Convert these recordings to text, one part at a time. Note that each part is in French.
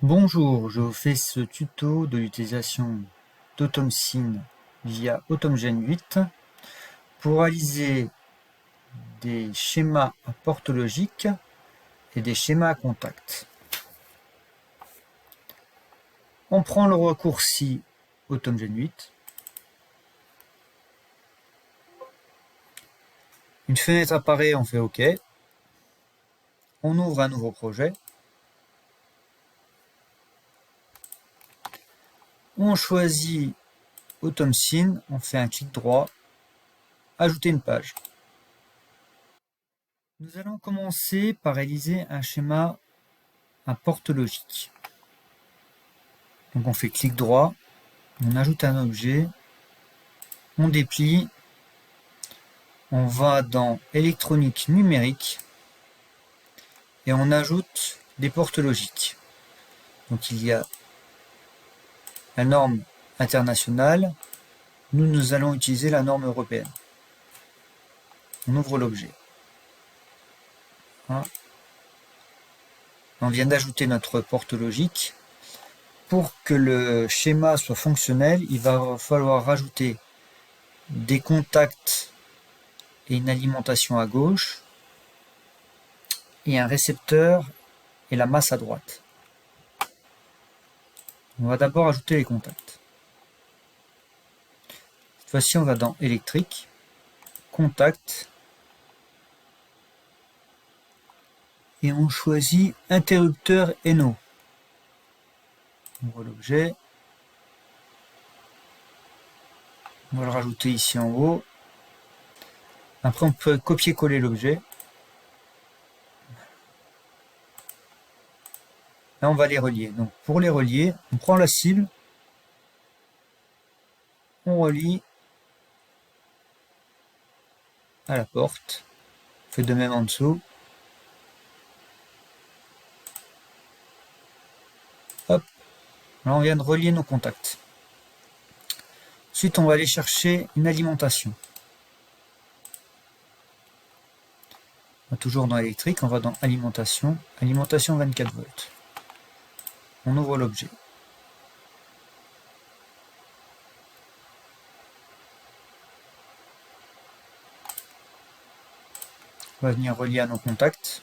Bonjour, je vous fais ce tuto de l'utilisation d'AutomeSyn via AutomeGen 8 pour réaliser des schémas à porte logique et des schémas à contact. On prend le raccourci AutomeGen 8. Une fenêtre apparaît, on fait OK. On ouvre un nouveau projet. On choisit AutomeSyn, on fait un clic droit, ajouter une page. Nous allons commencer par réaliser un schéma à porte logique. Donc on fait clic droit, on ajoute un objet, on déplie, on va dans électronique numérique et on ajoute des portes logiques. Donc il y a la norme internationale, nous allons utiliser la norme européenne. On ouvre l'objet. On vient d'ajouter notre porte logique. Pour que le schéma soit fonctionnel, il va falloir rajouter des contacts et une alimentation à gauche et un récepteur et la masse à droite. On va d'abord ajouter les contacts. Cette fois-ci, on va dans électrique, contact, et on choisit interrupteur NO. On voit l'objet. On va le rajouter ici en haut. Après, on peut copier-coller l'objet. Là, on va les relier. Donc, pour les relier, on prend la cible, on relie à la porte. On fait de même en dessous. Hop. Là, on vient de relier nos contacts. Ensuite, on va aller chercher une alimentation. On va toujours dans électrique, on va dans alimentation. Alimentation 24 volts. On ouvre l'objet. On va venir relier à nos contacts.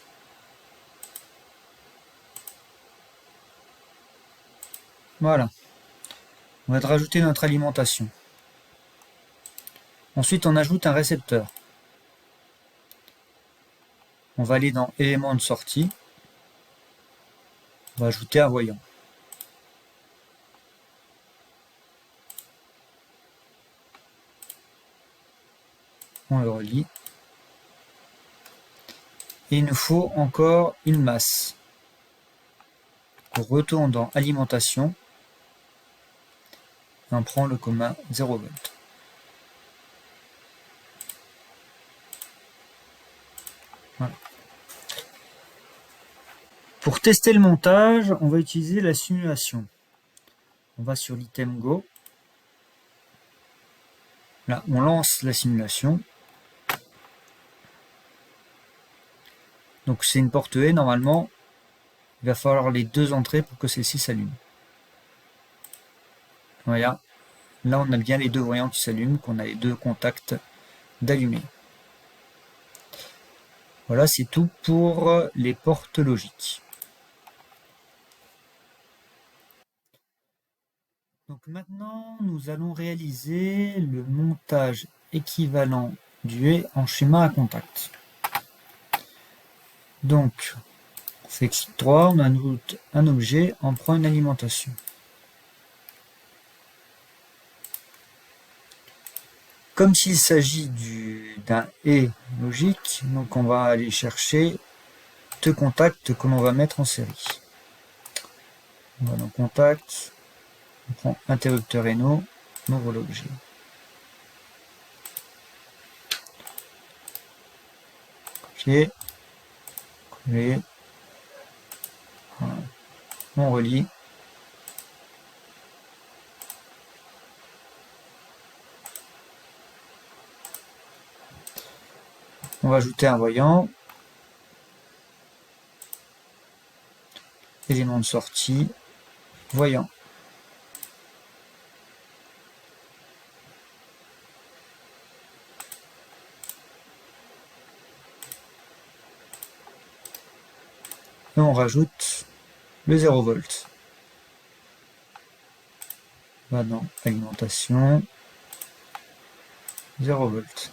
Voilà. On va rajouter notre alimentation. Ensuite, on ajoute un récepteur. On va aller dans éléments de sortie. On va ajouter un voyant. On le relie. Et il nous faut encore une masse. On retourne dans alimentation. Et on prend le commun 0 V. Voilà. Pour tester le montage, on va utiliser la simulation. On va sur l'item Go. Là, on lance la simulation. Donc c'est une porte E, normalement, il va falloir les deux entrées pour que celle-ci s'allume. Voilà. Là, on a bien les deux voyants qui s'allument, qu'on a les deux contacts d'allumer. Voilà, c'est tout pour les portes logiques. Donc maintenant, nous allons réaliser le montage équivalent du E en schéma à contact. Donc, on fait clic droit, on ajoute un objet, on prend une alimentation. Comme s'il s'agit d'un et logique, donc on va aller chercher deux contacts que l'on va mettre en série. On va dans contact, on prend interrupteur NO, on ouvre l'objet. Copier, coller, voilà. On relie. On va ajouter un voyant. Élément de sortie. Voyons. Et on rajoute le 0 volt. Va dans alimentation, 0 volt.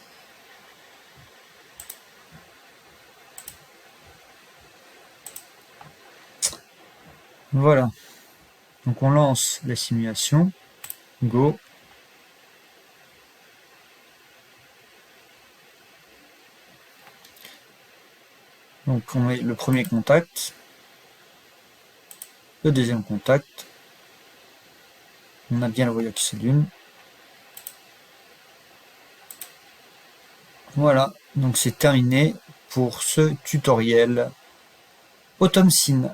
Voilà. Donc on lance la simulation. Go. Donc on met le premier contact, le deuxième contact. On a bien le voyant qui s'allume. Voilà, donc c'est terminé pour ce tutoriel AutomeSyn.